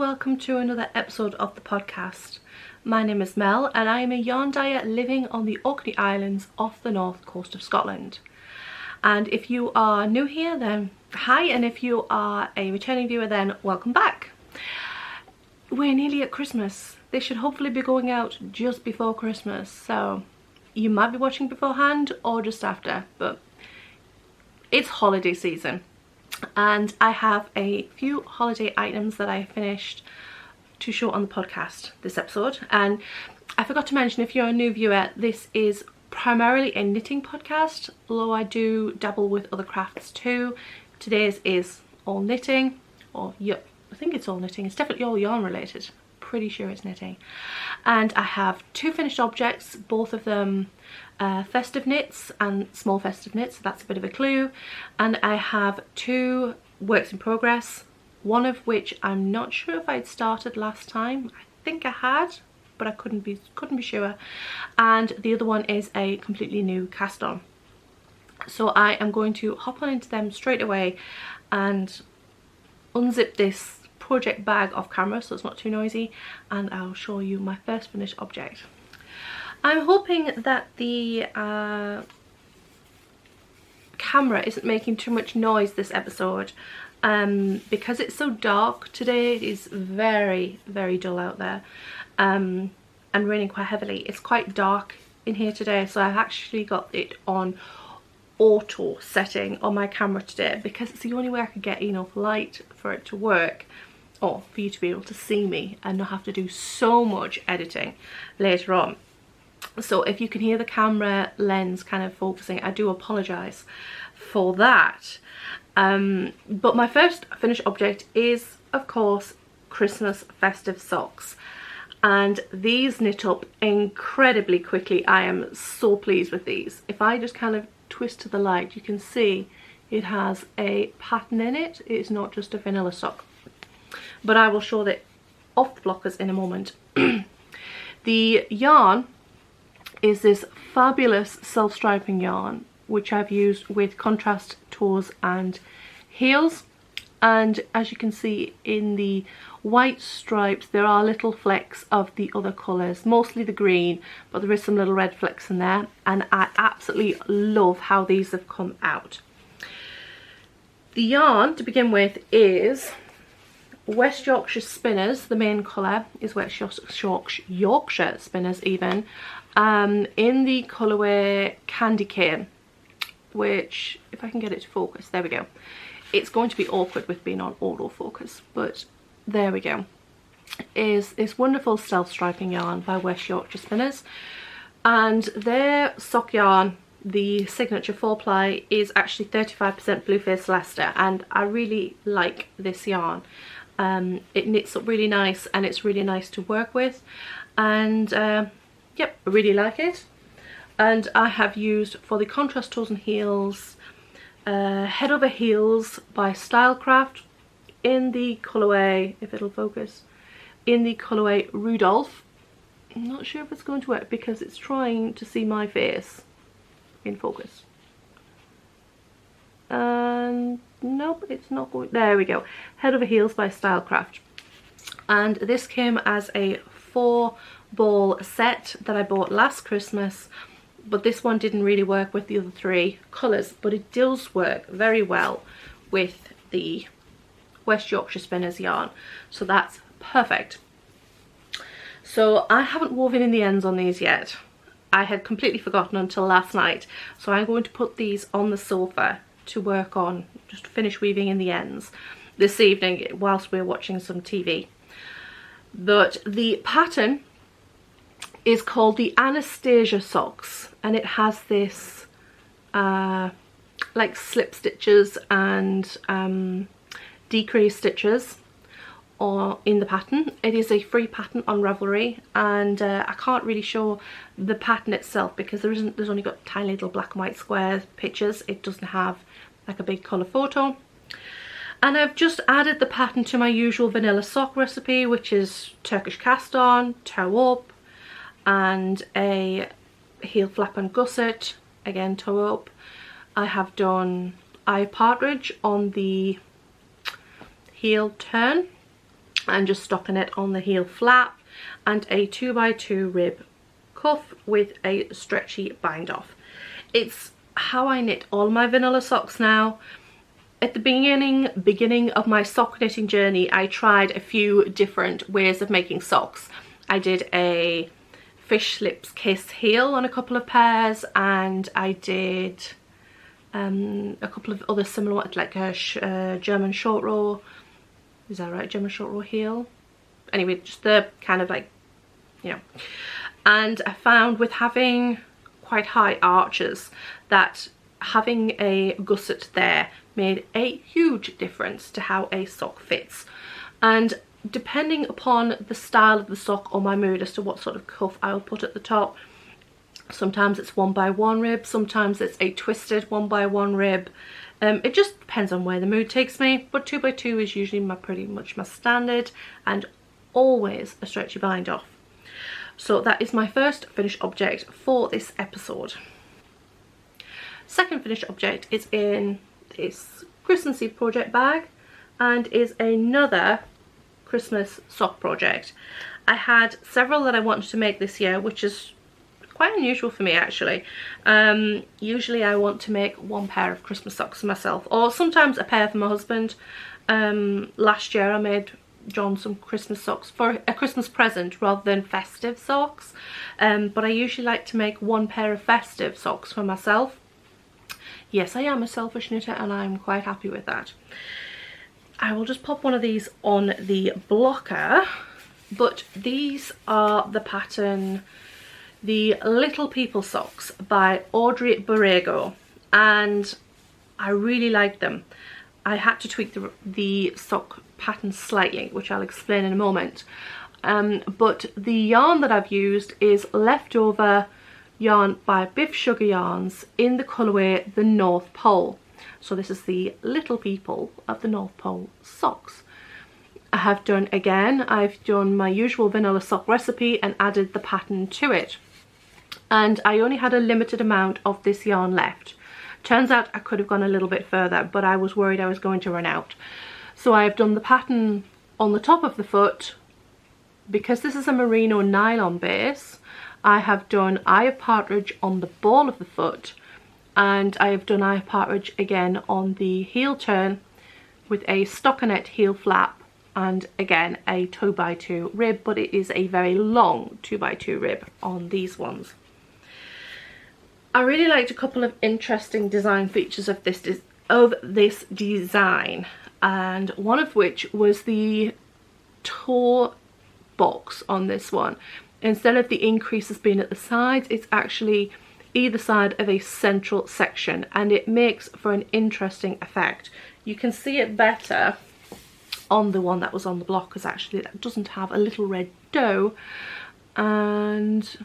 welcome to another episode of the podcast. My name is Mel and I am a yarn dyer living on the Orkney Islands off the north coast of Scotland. And if you are new here, then hi, and if you are a returning viewer, then welcome back. We're nearly at Christmas. This should hopefully be going out just before Christmas, so you might be watching beforehand or just after, but it's holiday season. And I have a few holiday items that I finished to show on the podcast this episode. And I forgot to mention, if you're a new viewer, this is primarily a knitting podcast, although I do dabble with other crafts too. Today's is all knitting, or yeah, I think it's all knitting. It's definitely all yarn related. Pretty sure it's knitting. And I have two finished objects, both of them festive knits and small festive knits, so that's a bit of a clue. And I have two works in progress, one of which I'm not sure if I'd started last time. I think I had, but I couldn't be sure. And the other one is a completely new cast on. So I am going to hop on into them straight away and unzip this project bag off camera so it's not too noisy, and I'll show you my first finished object. I'm hoping that the camera isn't making too much noise this episode, because it's so dark today. It is very dull out there, and raining quite heavily. It's quite dark in here today, so I've actually got it on auto setting on my camera today because it's the only way I could get enough light for it to work, or for you to be able to see me and not have to do so much editing later on. So if you can hear the camera lens kind of focusing, I do apologise for that. But my first finished object is, of course, Christmas festive socks. And these knit up incredibly quickly. I am so pleased with these. If I just kind of twist to the light, you can see it has a pattern in it. It's not just a vanilla sock. But I will show that off the blockers in a moment. The yarn is this fabulous self-striping yarn, which I've used with contrast toes and heels. And as you can see in the white stripes, there are little flecks of the other colours, mostly the green, but there is some little red flecks in there. And I absolutely love how these have come out. The yarn, to begin with, is West Yorkshire Spinners. The main colour is West Yorkshire Spinners even, in the colourway Candy Cane, which, if I can get it to focus, there we go. It's going to be awkward with being on autofocus, but there we go. Is this wonderful self-striping yarn by West Yorkshire Spinners, and their sock yarn, the signature 4-ply, is actually 35% Blueface Leicester, and I really like this yarn. It knits up really nice and it's really nice to work with, and yep, I really like it. And I have used, for the contrast toes and heels, Head Over Heels by Stylecraft in the colourway, if it'll focus, in the colourway Rudolph. I'm not sure if it's going to work because it's trying to see my face in focus. And nope, it's not going. There we go. Head Over Heels by Stylecraft. And this came as a 4-ball set that I bought last Christmas, but this one didn't really work with the other 3 colours, but it does work very well with the West Yorkshire Spinners yarn, so that's perfect. So I haven't woven in the ends on these yet. I had completely forgotten until last night, so I'm going to put these on the sofa to work on, just finish weaving in the ends this evening whilst we're watching some TV. But the pattern is called the Anastasia socks, and it has this like slip stitches and decrease stitches or in the pattern. It is a free pattern on Ravelry, and I can't really show the pattern itself because there's only got tiny little black and white square pictures. It doesn't have like a big colour photo. And I've just added the pattern to my usual vanilla sock recipe, which is Turkish cast on, toe up, and a heel flap and gusset, again toe up. I have done eye partridge on the heel turn, and just stockinette on the heel flap, and a 2x2 rib cuff with a stretchy bind off. It's how I knit all my vanilla socks now. At the beginning of my sock knitting journey, I tried a few different ways of making socks. I did a fish lips kiss heel on a couple of pairs, and I did a couple of other similar ones, like a German short row. Is that right? German short row heel? Anyway, just the kind of like, you know. And I found with having quite high arches that having a gusset there made a huge difference to how a sock fits. And depending upon the style of the sock or my mood as to what sort of cuff I'll put at the top, sometimes it's 1x1 rib, sometimes it's a twisted 1x1 rib. It just depends on where the mood takes me, but 2x2 is usually pretty much my standard, and always a stretchy bind off. So that is my first finished object for this episode. Second finished object is in this Christmas Eve project bag, and is another Christmas sock project. I had several that I wanted to make this year, which is quite unusual for me actually. Usually I want to make one pair of Christmas socks for myself, or sometimes a pair for my husband. Last year I made John some Christmas socks for a Christmas present rather than festive socks, but I usually like to make one pair of festive socks for myself. Yes, I am a selfish knitter, and I'm quite happy with that. I will just pop one of these on the blocker, but these are the pattern The Little People Socks by Audrey Borrego, and I really like them. I had to tweak the sock pattern slightly, which I'll explain in a moment. But the yarn that I've used is leftover yarn by Biff Sugar Yarns in the colourway The North Pole. So this is the Little People of the North Pole socks. I've done my usual vanilla sock recipe and added the pattern to it. And I only had a limited amount of this yarn left. Turns out I could have gone a little bit further, but I was worried I was going to run out. So I have done the pattern on the top of the foot. Because this is a merino nylon base, I have done Eye of Partridge on the ball of the foot, and I have done Eye of Partridge again on the heel turn with a stockinette heel flap, and again a 2x2 rib, but it is a very long 2x2 rib on these ones. I really liked a couple of interesting design features of this design, and one of which was the toe box on this one. Instead of the increases being at the sides, it's actually either side of a central section, and it makes for an interesting effect. You can see it better on the one that was on the block, because actually that doesn't have a little red doe, and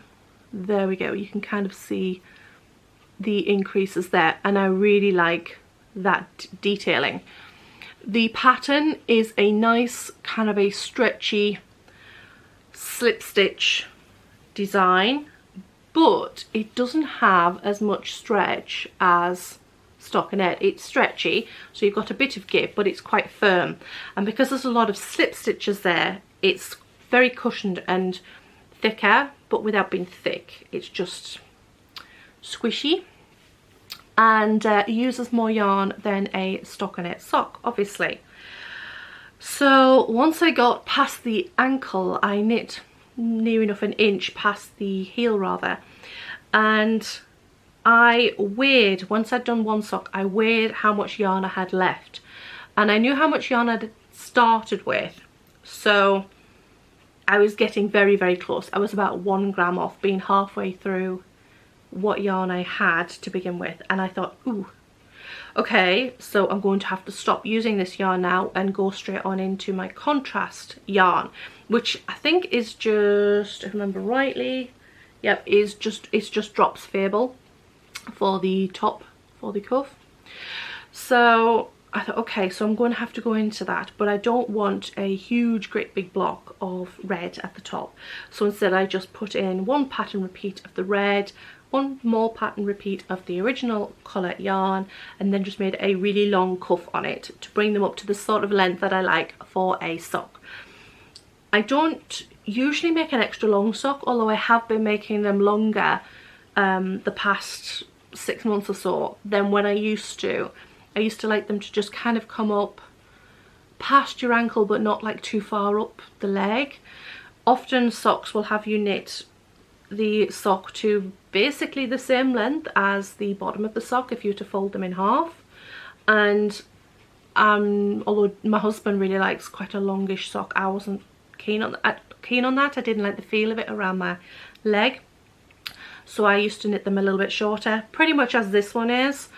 there we go, you can kind of see the increases there, and I really like that detailing. The pattern is a nice kind of a stretchy slip stitch design, but it doesn't have as much stretch as stockinette. It's stretchy, so you've got a bit of give, but it's quite firm, and because there's a lot of slip stitches there, it's very cushioned and thicker, but without being thick. It's just squishy, and uses more yarn than a stockinette sock, obviously. So once I got past the ankle, I knit near enough an inch past the heel rather, and I weighed, once I'd done one sock, I weighed how much yarn I had left, and I knew how much yarn I'd started with, so I was getting very, very close. I was about 1 gram off being halfway through what yarn I had to begin with, and I thought, ooh, okay, so I'm going to have to stop using this yarn now and go straight on into my contrast yarn, which I think is just, if I remember rightly, yep, it's just Drops Fable for the top, for the cuff. So I thought, okay, so I'm going to have to go into that, but I don't want a huge great big block of red at the top, so instead I just put in one pattern repeat of the red, one more pattern repeat of the original colour yarn, and then just made a really long cuff on it to bring them up to the sort of length that I like for a sock. I don't usually make an extra long sock, although I have been making them longer the past 6 months or so than when I used to. I used to like them to just kind of come up past your ankle but not like too far up the leg. Often socks will have you knit the sock to basically the same length as the bottom of the sock if you were to fold them in half. And although my husband really likes quite a longish sock, I wasn't keen on that. I didn't like the feel of it around my leg, so I used to knit them a little bit shorter, pretty much as this one is.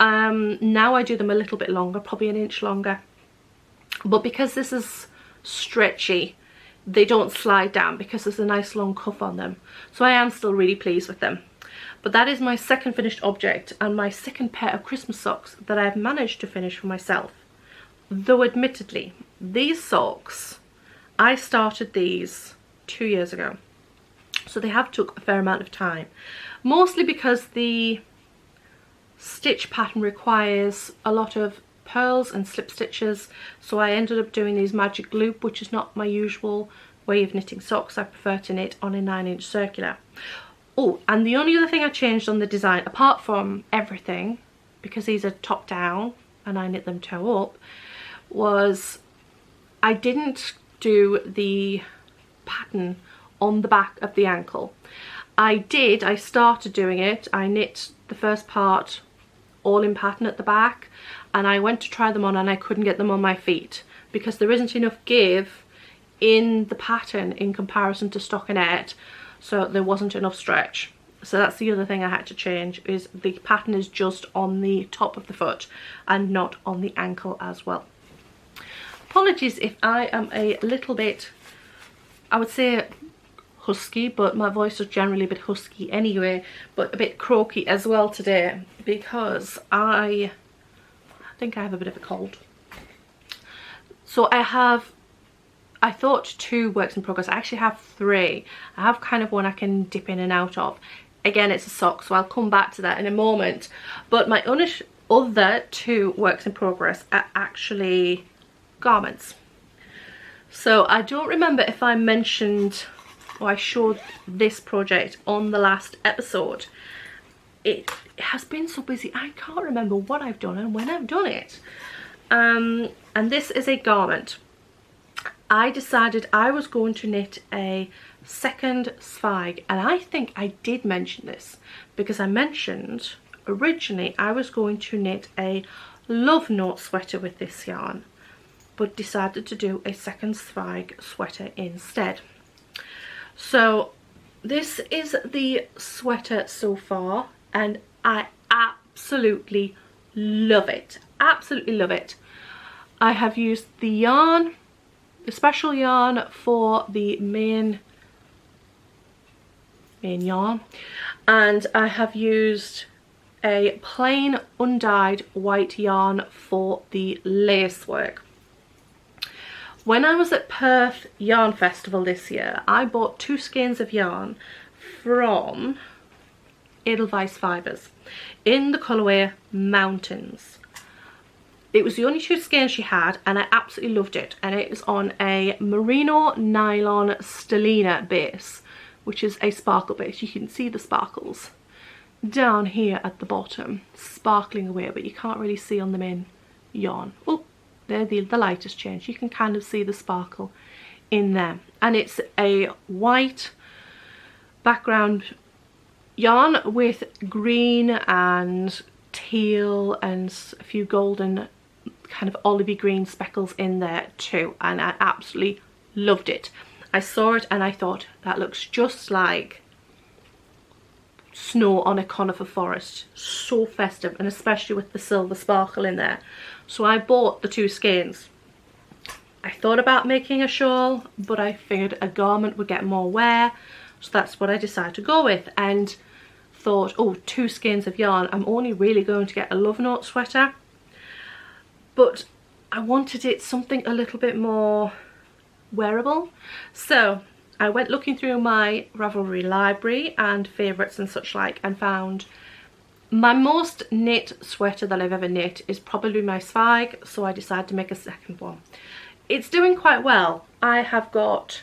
Now I do them a little bit longer, probably 1 inch longer, but because this is stretchy, they don't slide down because there's a nice long cuff on them. So I am still really pleased with them. But that is my second finished object and my second pair of Christmas socks that I've managed to finish for myself. Though admittedly, these socks, I started these 2 years ago, so they have took a fair amount of time, mostly because the stitch pattern requires a lot of pearls and slip stitches, so I ended up doing these magic loop, which is not my usual way of knitting socks. I prefer to knit on a 9-inch circular. Oh, and the only other thing I changed on the design, apart from everything, because these are top down and I knit them toe up, was I didn't do the pattern on the back of the ankle. I started doing it. I knit the first part all in pattern at the back, and I went to try them on and I couldn't get them on my feet because there isn't enough give in the pattern in comparison to stockinette, so there wasn't enough stretch. So that's the other thing I had to change, is the pattern is just on the top of the foot and not on the ankle as well. Apologies if I am a little bit, I would say husky, but my voice is generally a bit husky anyway, but a bit croaky as well today because I think I have a bit of a cold. So I thought 2 works in progress. I actually have 3. I have kind of one I can dip in and out of. Again, it's a sock, so I'll come back to that in a moment. But my other 2 works in progress are actually garments. So I don't remember if I mentioned or I showed this project on the last episode. It has been so busy, I can't remember what I've done and when I've done it. And this is a garment. I decided I was going to knit a second zweig, and I think I did mention this because I mentioned originally I was going to knit a love note sweater with this yarn, but decided to do a second zweig sweater instead. So this is the sweater so far and I absolutely love it. Absolutely love it. I have used the yarn, the special yarn for the main yarn, and I have used a plain undyed white yarn for the lace work. When I was at Perth Yarn Festival this year, I bought 2 skeins of yarn from Edelweiss Fibres in the colourway Mountains. It was the only 2 skeins she had and I absolutely loved it, and it was on a merino nylon stellina base, which is a sparkle base. You can see the sparkles down here at the bottom sparkling away, but you can't really see on the main yarn. Well, there the light has changed. You can kind of see the sparkle in there, and it's a white background yarn with green and teal and a few golden kind of olivey green speckles in there too, and I absolutely loved it. I saw it and I thought that looks just like snow on a conifer forest. So festive, and especially with the silver sparkle in there. So I bought the 2 skeins. I thought about making a shawl, but I figured a garment would get more wear, so that's what I decided to go with, and thought, oh, 2 skeins of yarn, I'm only really going to get a love note sweater, but I wanted it something a little bit more wearable. So I went looking through my Ravelry library and favourites and such like, and found my most knit sweater that I've ever knit is probably my zweig, so I decided to make a second one. it's doing quite well. I have got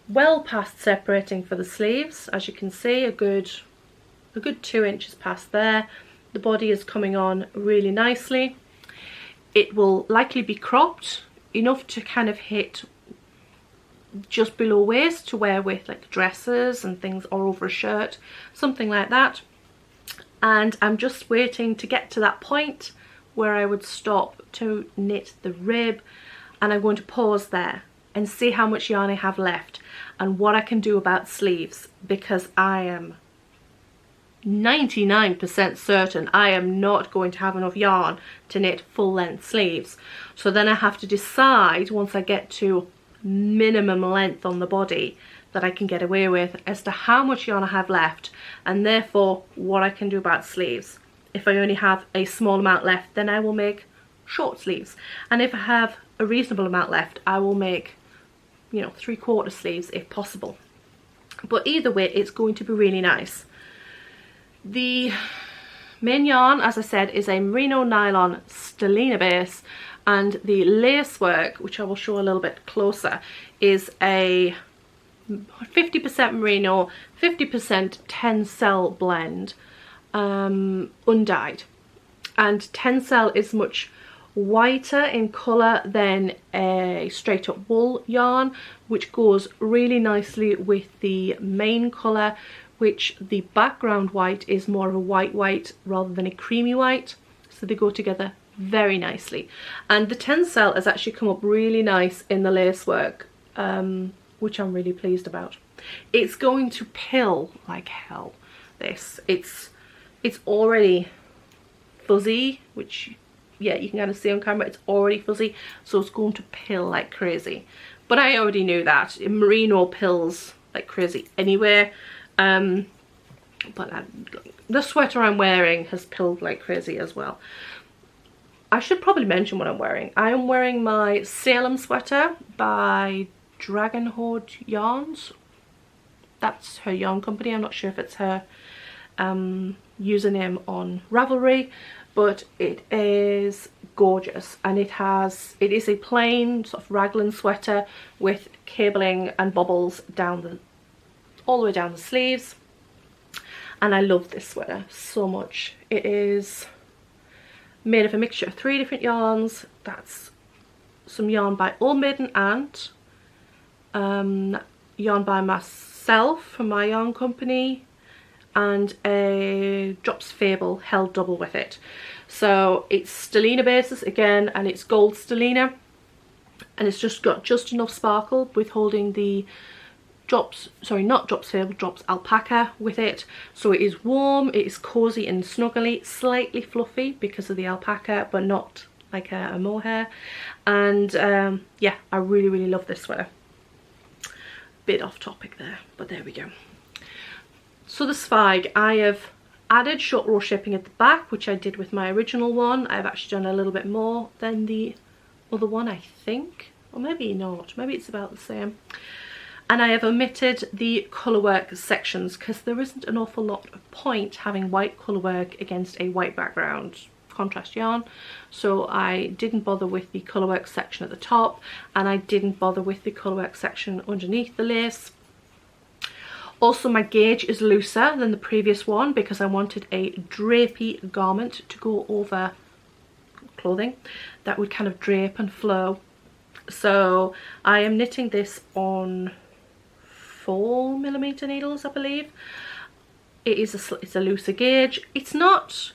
well past separating for the sleeves, as you can see, a good 2 inches past there. The body is coming on really nicely. It will likely be cropped enough to kind of hit just below waist to wear with like dresses and things, or over a shirt, something like that. And I'm just waiting to get to that point where I would stop to knit the rib, and I'm going to pause there and see how much yarn I have left and what I can do about sleeves, because I am 99% certain I am not going to have enough yarn to knit full length sleeves. So then I have to decide, once I get to minimum length on the body that I can get away with, as to how much yarn I have left, and therefore what I can do about sleeves. If I only have a small amount left, then I will make short sleeves, and if I have a reasonable amount left, I will make, you know, 3/4 sleeves if possible. But either way, it's going to be really nice. The main yarn, as I said, is a merino nylon stellina base, and the lace work, which I will show a little bit closer, is a 50% merino, 50% tencel blend, undyed. And tencel is much whiter in colour than a straight up wool yarn, which goes really nicely with the main colour, which the background white is more of a white rather than a creamy white, so they go together very nicely. And the tencel has actually come up really nice in the lace work, which I'm really pleased about. It's going to pill like hell, this. It's already fuzzy, which, yeah, you can kind of see on camera, it's already fuzzy, so it's going to pill like crazy. But I already knew that. Merino pills like crazy anyway. But the sweater I'm wearing has pilled like crazy as well. I should probably mention what I'm wearing. I am wearing my Salem sweater by Dragon Horde Yarns. That's her yarn company. I'm not sure if it's her username on Ravelry, but it is gorgeous, and it is a plain sort of raglan sweater with cabling and bubbles down all the way down the sleeves, and I love this sweater so much. It is made of a mixture of 3 different yarns. That's some yarn by Old Maiden Ant, yarn by myself from my yarn company, and a Drops Fable held double with it. So it's stellina basis again, and it's gold stellina, and it's just got just enough sparkle with holding the Drops, sorry, not Drops Fable, Drops Alpaca with it. So it is warm, it is cozy and snuggly, slightly fluffy because of the alpaca, but not like a mohair. And yeah, I really love this sweater. Bit off topic there, but there we go. So the Zweig, I have added short row shipping at the back, which I did with my original one. I've actually done a little bit more than the other one, I think, or maybe not, maybe it's about the same. And I have omitted the colourwork sections because there isn't an awful lot of point having white colourwork against a white background contrast yarn. So I didn't bother with the colourwork section at the top, and I didn't bother with the colourwork section underneath the lace. Also, my gauge is looser than the previous one because I wanted a drapey garment to go over clothing that would kind of drape and flow. So I am knitting this on 4mm needles, I believe. It's a looser gauge. It's not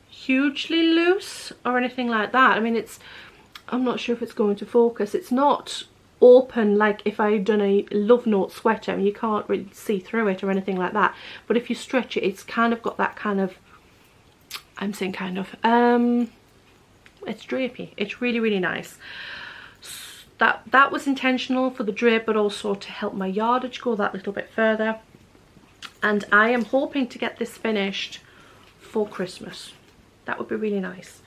hugely loose or anything like that. I mean, I'm not sure if it's going to focus. It's not open like if I had done a Love Note sweater. I mean, you can't really see through it or anything like that. But if you stretch it, it's kind of got that kind of, I'm saying kind of, it's drapey. It's really nice. That was intentional for the drape, but also to help my yardage go that little bit further. And I am hoping to get this finished for Christmas. That would be really nice.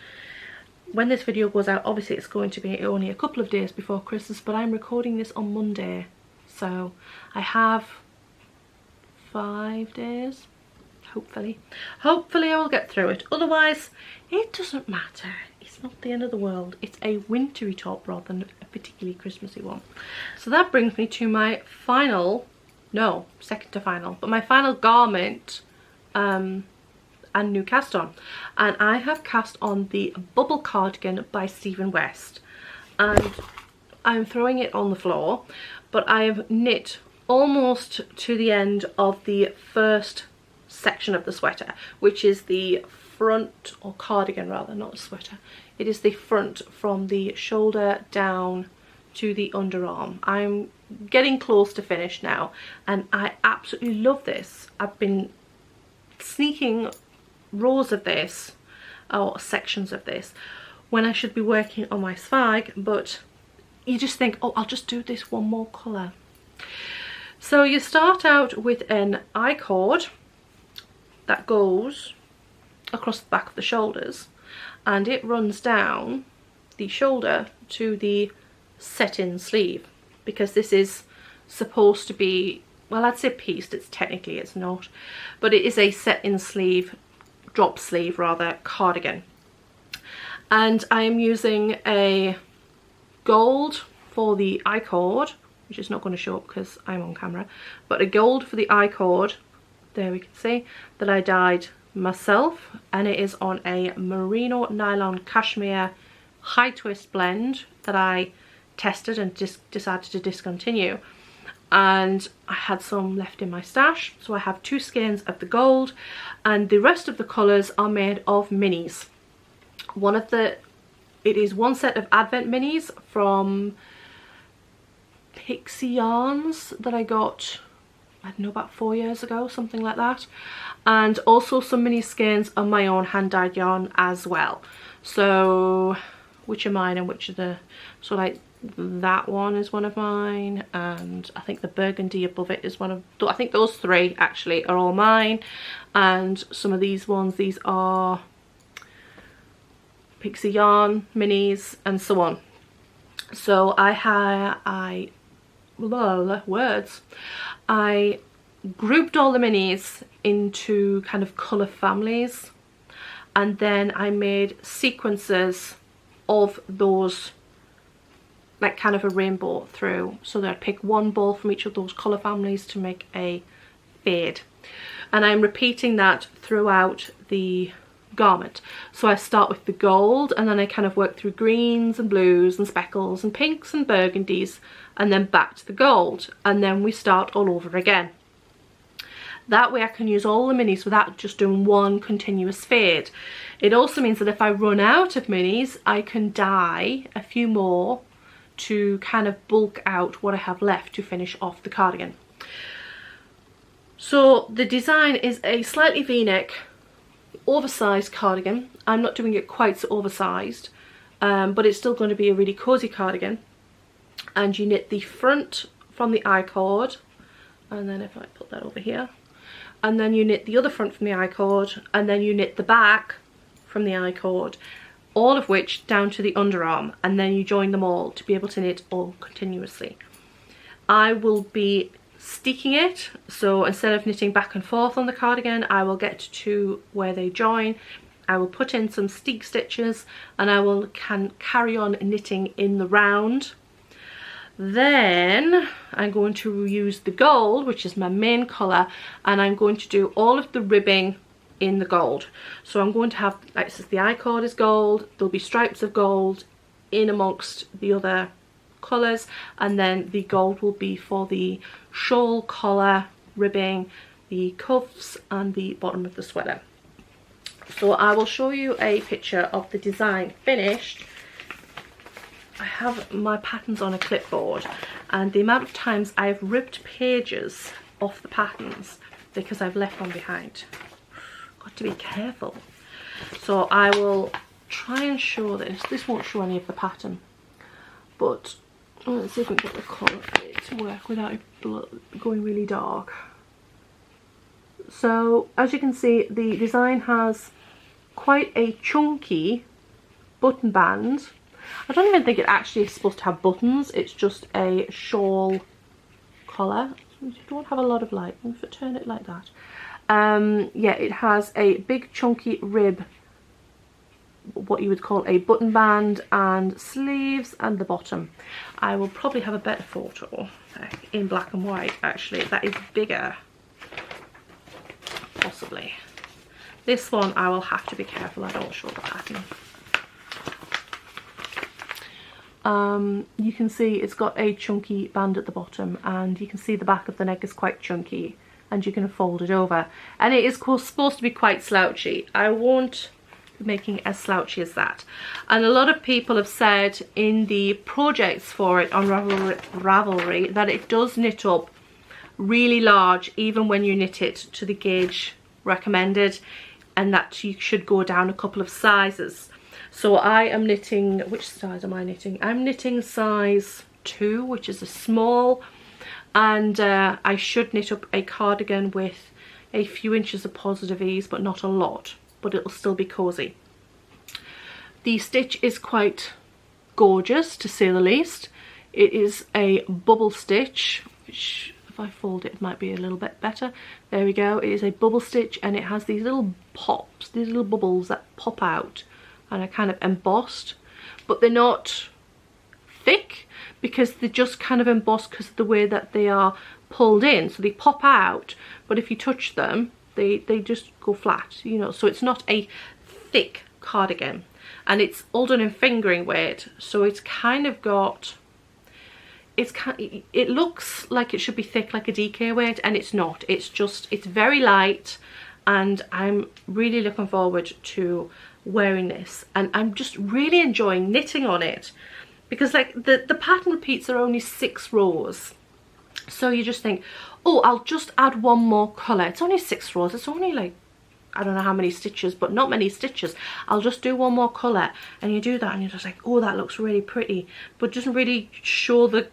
When this video goes out, obviously it's going to be only a couple of days before Christmas, but I'm recording this on Monday, so I have 5 days. Hopefully I will get through it. Otherwise, it doesn't matter. It's it's not the end of the world. It's a wintry top rather than a particularly Christmassy one. So that brings me to my final, no, second to final, but my final garment and new cast on. And I have cast on the Bubble Cardigan by Stephen West. And I'm throwing it on the floor, but I have knit almost to the end of the first section of the sweater, which is the front, or cardigan rather, not a sweater. It is the front from the shoulder down to the underarm. I'm getting close to finish now, and I absolutely love this. I've been sneaking rows of this, or sections of this, when I should be working on my swag, but you just think, oh, I'll just do this one more colour. So you start out with an I-cord that goes across the back of the shoulders, and it runs down the shoulder to the set-in sleeve, because this is supposed to be, well, I'd say pieced, it's not, but it is a set-in sleeve, drop sleeve rather, cardigan. And I am using a gold for the I-cord, which is not going to show up because I'm on camera, but a gold for the I-cord, there we can see, that I dyed myself, and it is on a merino nylon cashmere high twist blend that I tested and decided to discontinue, and I had some left in my stash, so I have 2 skeins of the gold, and the rest of the colours are made of minis. It is one set of Advent minis from Pixie Yarns that I got, I don't know, about 4 years ago, something like that, and also some mini skeins of my own hand dyed yarn as well. So which are mine and which are the, so like that one is one of mine, and I think the burgundy above it is one of, I think those 3 actually are all mine, and some of these ones, these are Pixie Yarn minis and so on. So I grouped all the minis into kind of colour families, and then I made sequences of those, like kind of a rainbow through, so that I'd pick one ball from each of those colour families to make a fade, and I'm repeating that throughout the garment. So I start with the gold, and then I kind of work through greens and blues and speckles and pinks and burgundies, and then back to the gold, and then we start all over again. That way I can use all the minis without just doing one continuous fade. It also means that if I run out of minis, I can dye a few more to kind of bulk out what I have left to finish off the cardigan. So the design is a slightly v-neck, oversized cardigan. I'm not doing it quite so oversized, but it's still going to be a really cozy cardigan. And you knit the front from the I-cord, and then if I put that over here, and then you knit the other front from the I-cord, and then you knit the back from the I-cord, all of which down to the underarm, and then you join them all to be able to knit all continuously. I will be sticking it, so instead of knitting back and forth on the cardigan, I will get to where they join, I will put in some steek stitches, and I will carry on knitting in the round. Then I'm going to use the gold, which is my main colour, and I'm going to do all of the ribbing in the gold. So I'm going to have, like this, the I-cord is gold, there'll be stripes of gold in amongst the other colours, and then the gold will be for the shawl, collar, ribbing, the cuffs and the bottom of the sweater. So I will show you a picture of the design finished. I have my patterns on a clipboard, and the amount of times I've ripped pages off the patterns because I've left one behind. Got to be careful. So I will try and show this. This won't show any of the pattern, but let's see if we can get the colour to work without it going really dark. So as you can see, the design has quite a chunky button band. I don't even think it actually is supposed to have buttons, it's just a shawl collar. You don't have a lot of light. If I turn it like that, yeah, it has a big chunky rib what you would call a button band and sleeves and the bottom. I will probably have a better photo in black and white actually that is bigger, possibly. This one I will have to be careful I don't show the pattern. You can see it's got a chunky band at the bottom, and you can see the back of the neck is quite chunky, and you can fold it over, and it is supposed to be quite slouchy. I won't be making it as slouchy as that, and a lot of people have said in the projects for it on Ravelry that it does knit up really large even when you knit it to the gauge recommended, and that you should go down a couple of sizes. So I am knitting, which size am I knitting? I'm knitting size 2, which is a small, and I should knit up a cardigan with a few inches of positive ease, but not a lot, but it'll still be cozy. The stitch is quite gorgeous, to say the least. It is a bubble stitch, which if I fold it, it might be a little bit better. There we go. It is a bubble stitch, and it has these little pops, these little bubbles that pop out and are kind of embossed, but they're not thick because they're just kind of embossed because of the way that they are pulled in. So they pop out, but if you touch them, they just go flat, you know. So it's not a thick cardigan, and it's all done in fingering weight. So it's kind of got, it looks like it should be thick like a DK weight, and it's not. It's just, it's very light, and I'm really looking forward to wearing this, and I'm just really enjoying knitting on it, because like the pattern repeats are only 6 rows, so you just think, oh, I'll just add one more colour. It's only 6 rows, it's only like, I don't know how many stitches, but not many stitches. I'll just do one more colour, and you do that and you're just like, oh, that looks really pretty, but it doesn't really show the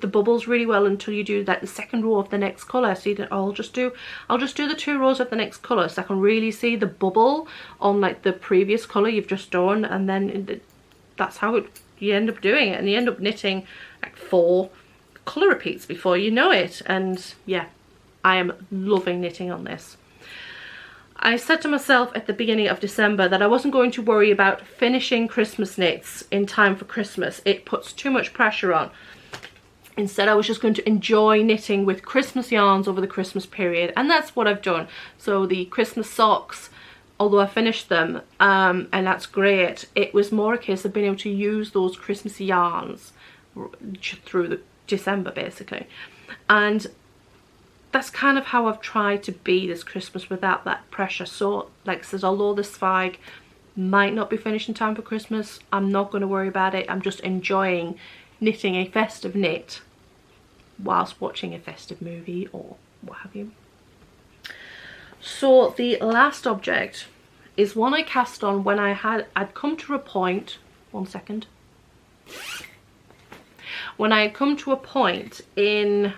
bubbles really well until you do that the second row of the next colour. So I'll just do the 2 rows of the next colour, so I can really see the bubble on like the previous colour you've just done, and then that's how you end up doing it, and you end up knitting like 4 colour repeats before you know it. And yeah, I am loving knitting on this. I said to myself at the beginning of December that I wasn't going to worry about finishing Christmas knits in time for Christmas. It puts too much pressure on. Instead, I was just going to enjoy knitting with Christmas yarns over the Christmas period, and that's what I've done. So the Christmas socks, although I finished them, and that's great, it was more a case of being able to use those Christmas yarns through the December basically, and that's kind of how I've tried to be this Christmas without that pressure. So like I said, although this fag might not be finished in time for Christmas, I'm not going to worry about it. I'm just enjoying knitting a festive knit whilst watching a festive movie or what have you. So the last object is one I cast on when I'd come to a point, one second, when I had come to a point in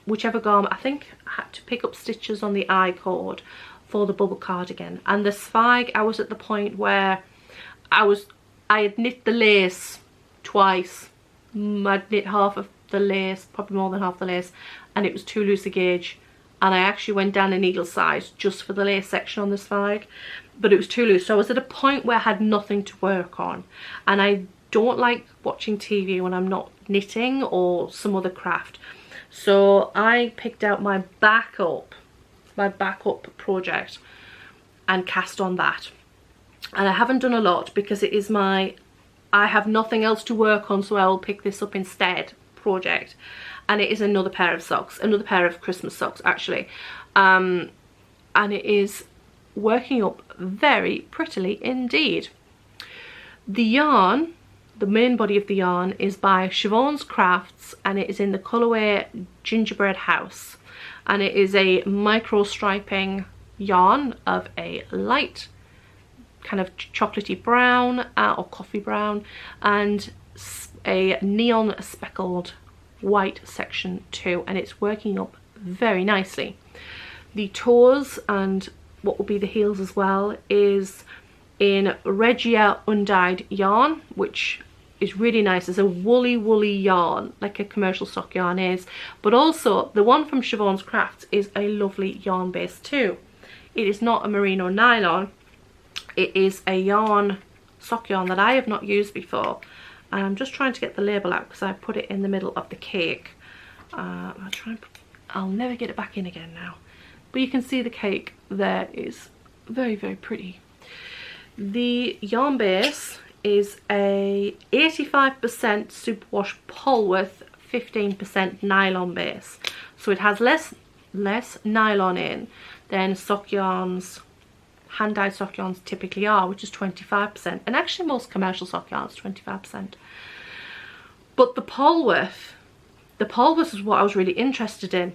whichever garment, I think I had to pick up stitches on the I cord for the bubble cardigan, and the swag, I was at the point where I had knit the lace twice. I'd knit half of the lace, probably more than half the lace, and it was too loose a gauge, and I actually went down a needle size just for the lace section on this fag, but it was too loose. So I was at a point where I had nothing to work on, and I don't like watching TV when I'm not knitting or some other craft. So I picked out my backup project and cast on that, and I haven't done a lot because it is I have nothing else to work on, so I will pick this up instead project, and it is another pair of socks, another pair of Christmas socks actually, and it is working up very prettily indeed. The yarn, the main body of the yarn, is by Siobhan's Crafts, and it is in the colourway Gingerbread House, and it is a micro striping yarn of a light kind of chocolatey brown or coffee brown, and a neon speckled white section too, and it's working up very nicely. The toes and what will be the heels as well is in Regia undyed yarn, which is really nice. It's a woolly yarn like a commercial sock yarn is, but also the one from Siobhan's Crafts is a lovely yarn base too. It is not a merino nylon, it is a yarn, sock yarn that I have not used before. And I'm just trying to get the label out because I put it in the middle of the cake. I'll never get it back in again now. But you can see the cake there is very, very pretty. The yarn base is a 85% superwash Polworth, 15% nylon base. So it has less nylon in than sock yarns, hand-dyed sock yarns typically are, which is 25%. And actually most commercial sock yarns, 25%. But the Polworth is what I was really interested in.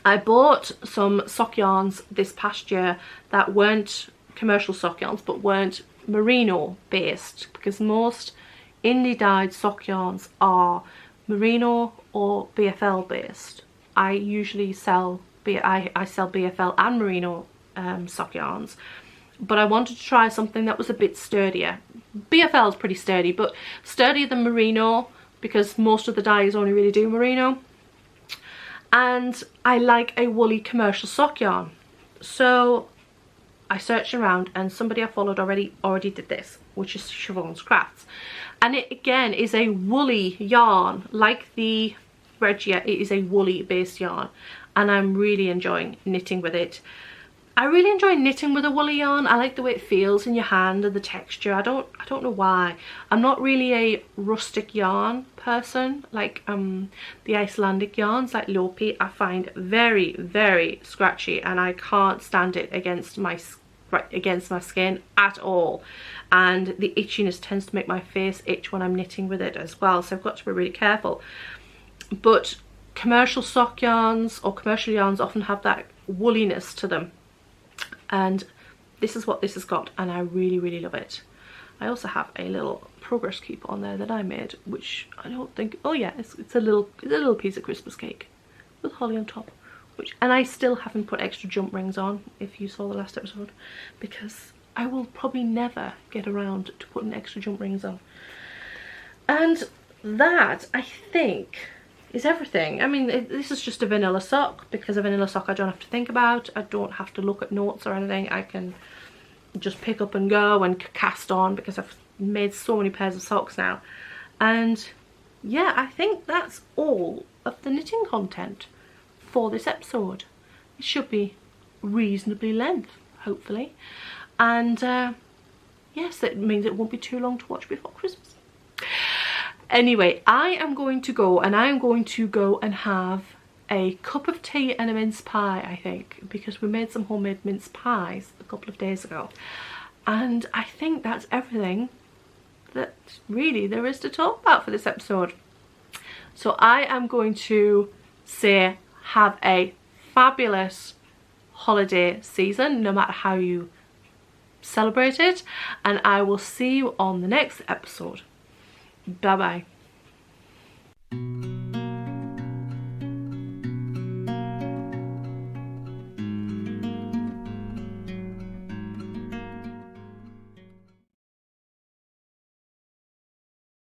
I bought some sock yarns this past year that weren't commercial sock yarns but weren't merino based, because most indie dyed sock yarns are merino or BFL based. I usually sell I sell BFL and merino sock yarns, but I wanted to try something that was a bit sturdier. BFL is pretty sturdy, but sturdier than merino, because most of the dyes only really do merino. And I like a woolly commercial sock yarn. So I searched around and somebody I followed already did this, which is Siobhan's Crafts. And it again is a woolly yarn, like the Regia, it is a woolly based yarn. And I'm really enjoying knitting with it. I really enjoy knitting with a woolly yarn. I like the way it feels in your hand and the texture. I don't know why. I'm not really a rustic yarn person, like the Icelandic yarns like Lopi. I find very, very scratchy, and I can't stand it against my skin at all. And the itchiness tends to make my face itch when I'm knitting with it as well, so I've got to be really careful. But commercial sock yarns or commercial yarns often have that woolliness to them. And this is what this has got, and I really, really love it. I also have a little progress keep on there that I made, which I don't think, oh yeah, it's a little piece of Christmas cake with holly on top. And I still haven't put extra jump rings on, if you saw the last episode, because I will probably never get around to putting extra jump rings on. And that, I think, is everything. I mean, this is just a vanilla sock, because a vanilla sock I don't have to think about. I don't have to look at notes or anything. I can just pick up and go and cast on, because I've made so many pairs of socks now. And yeah, I think that's all of the knitting content for this episode. It should be reasonably length, hopefully. And yes, that means it won't be too long to watch before Christmas. Anyway, I am going to go, and I am going to go and have a cup of tea and a mince pie, I think, because we made some homemade mince pies a couple of days ago. And I think that's everything that really there is to talk about for this episode. So I am going to say have a fabulous holiday season, no matter how you celebrate it, and I will see you on the next episode. Bye bye.